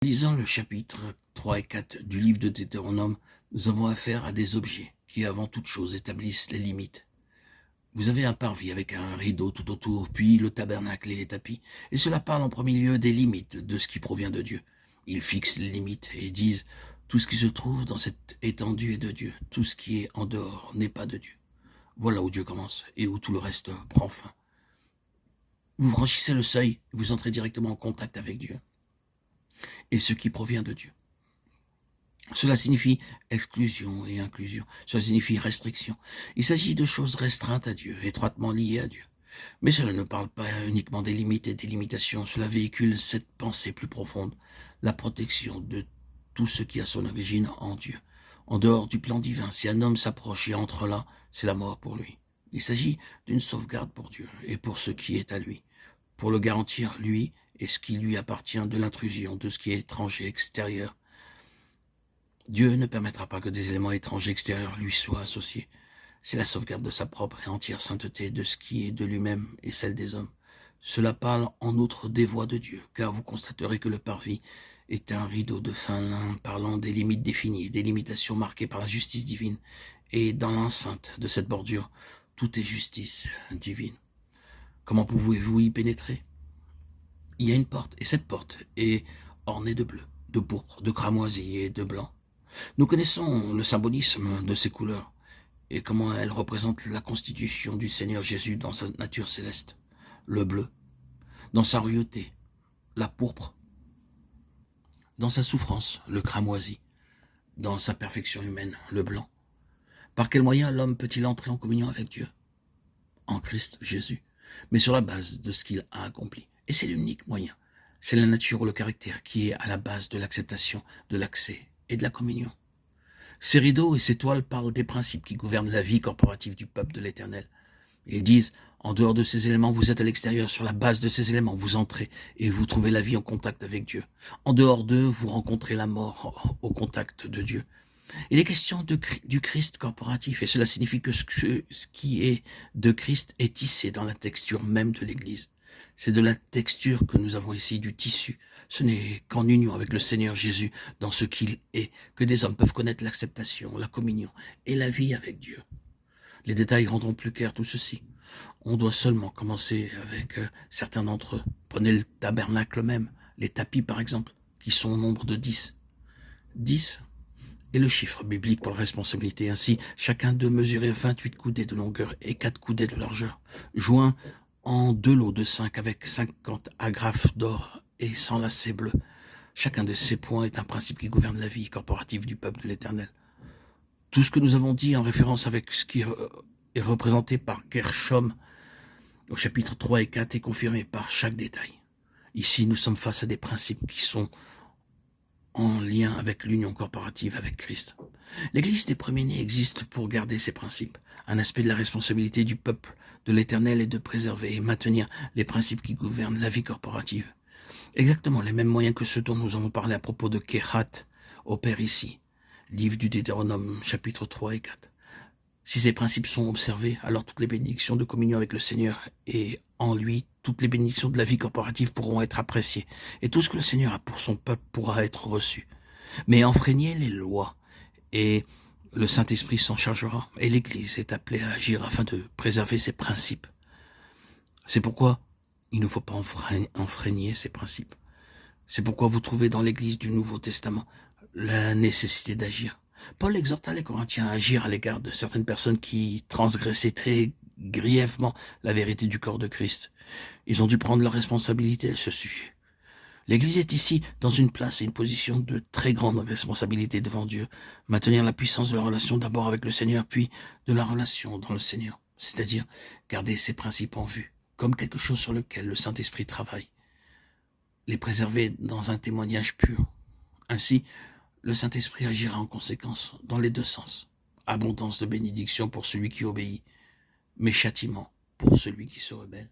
Lisant le chapitre 3 et 4 du livre de Deutéronome, nous avons affaire à des objets qui, avant toute chose, établissent les limites. Vous avez un parvis avec un rideau tout autour, puis le tabernacle et les tapis, et cela parle en premier lieu des limites de ce qui provient de Dieu. Ils fixent les limites et disent « Tout ce qui se trouve dans cette étendue est de Dieu, tout ce qui est en dehors n'est pas de Dieu. » Voilà où Dieu commence et où tout le reste prend fin. Vous franchissez le seuil, vous entrez directement en contact avec Dieu et ce qui provient de Dieu. Cela signifie exclusion et inclusion. Cela signifie restriction. Il s'agit de choses restreintes à Dieu, étroitement liées à Dieu. Mais cela ne parle pas uniquement des limites et des limitations. Cela véhicule cette pensée plus profonde, la protection de tout ce qui a son origine en Dieu. En dehors du plan divin, si un homme s'approche et entre là, c'est la mort pour lui. Il s'agit d'une sauvegarde pour Dieu et pour ce qui est à lui, pour le garantir, lui, et ce qui lui appartient de l'intrusion, de ce qui est étranger, extérieur. Dieu ne permettra pas que des éléments étrangers extérieurs lui soient associés. C'est la sauvegarde de sa propre et entière sainteté, de ce qui est de lui-même et celle des hommes. Cela parle en outre des voies de Dieu, car vous constaterez que le parvis est un rideau de fin lin parlant des limites définies, des limitations marquées par la justice divine. Et dans l'enceinte de cette bordure, tout est justice divine. Comment pouvez-vous y pénétrer? Il y a une porte, et cette porte est ornée de bleu, de pourpre, de cramoisi et de blanc. Nous connaissons le symbolisme de ces couleurs et comment elles représentent la constitution du Seigneur Jésus dans sa nature céleste. Le bleu, dans sa ruauté, la pourpre, dans sa souffrance, le cramoisi, dans sa perfection humaine, le blanc. Par quel moyen l'homme peut-il entrer en communion avec Dieu? En Christ Jésus, mais sur la base de ce qu'il a accompli. Et c'est l'unique moyen. C'est la nature ou le caractère qui est à la base de l'acceptation, de l'accès et de la communion. Ces rideaux et ces toiles parlent des principes qui gouvernent la vie corporative du peuple de l'Éternel. Ils disent, en dehors de ces éléments, vous êtes à l'extérieur, sur la base de ces éléments, vous entrez et vous trouvez la vie en contact avec Dieu. En dehors d'eux, vous rencontrez la mort au contact de Dieu. Il est question du Christ corporatif, et cela signifie que ce qui est de Christ est tissé dans la texture même de l'Église. C'est de la texture que nous avons ici, du tissu. Ce n'est qu'en union avec le Seigneur Jésus, dans ce qu'il est, que des hommes peuvent connaître l'acceptation, la communion et la vie avec Dieu. Les détails rendront plus clair tout ceci. On doit seulement commencer avec certains d'entre eux. Prenez le tabernacle même, les tapis par exemple, qui sont au nombre de 10. 10 est le chiffre biblique pour la responsabilité. Ainsi, chacun d'eux mesurait 28 coudées de longueur et 4 coudées de largeur, joints en 2 lots de 5 avec 50 agrafes d'or et 100 lacets bleus. Chacun de ces points est un principe qui gouverne la vie corporative du peuple de l'Éternel. Tout ce que nous avons dit en référence avec ce qui est représenté par Gershom au chapitre 3 et 4 est confirmé par chaque détail. Ici, nous sommes face à des principes qui sont en lien avec l'union corporative avec Christ. L'Église des premiers-nés existe pour garder ces principes. Un aspect de la responsabilité du peuple de l'Éternel est de préserver et maintenir les principes qui gouvernent la vie corporative. Exactement les mêmes moyens que ceux dont nous avons parlé à propos de Kehat opèrent ici. Livre du Deutéronome, chapitre 3 et 4. Si ces principes sont observés, alors toutes les bénédictions de communion avec le Seigneur et en lui, toutes les bénédictions de la vie corporative pourront être appréciées. Et tout ce que le Seigneur a pour son peuple pourra être reçu. Mais enfreignez les lois et le Saint-Esprit s'en chargera. Et l'Église est appelée à agir afin de préserver ces principes. C'est pourquoi il ne faut pas enfreigner ces principes. C'est pourquoi vous trouvez dans l'Église du Nouveau Testament la nécessité d'agir. Paul exhorta les Corinthiens à agir à l'égard de certaines personnes qui transgressaient très grièvement la vérité du corps de Christ. Ils ont dû prendre leur responsabilité à ce sujet. L'Église est ici dans une place et une position de très grande responsabilité devant Dieu. Maintenir la puissance de la relation d'abord avec le Seigneur, puis de la relation dans le Seigneur. C'est-à-dire garder ses principes en vue, comme quelque chose sur lequel le Saint-Esprit travaille. Les préserver dans un témoignage pur. Ainsi, le Saint-Esprit agira en conséquence, dans les deux sens. Abondance de bénédiction pour celui qui obéit, mais châtiment pour celui qui se rebelle.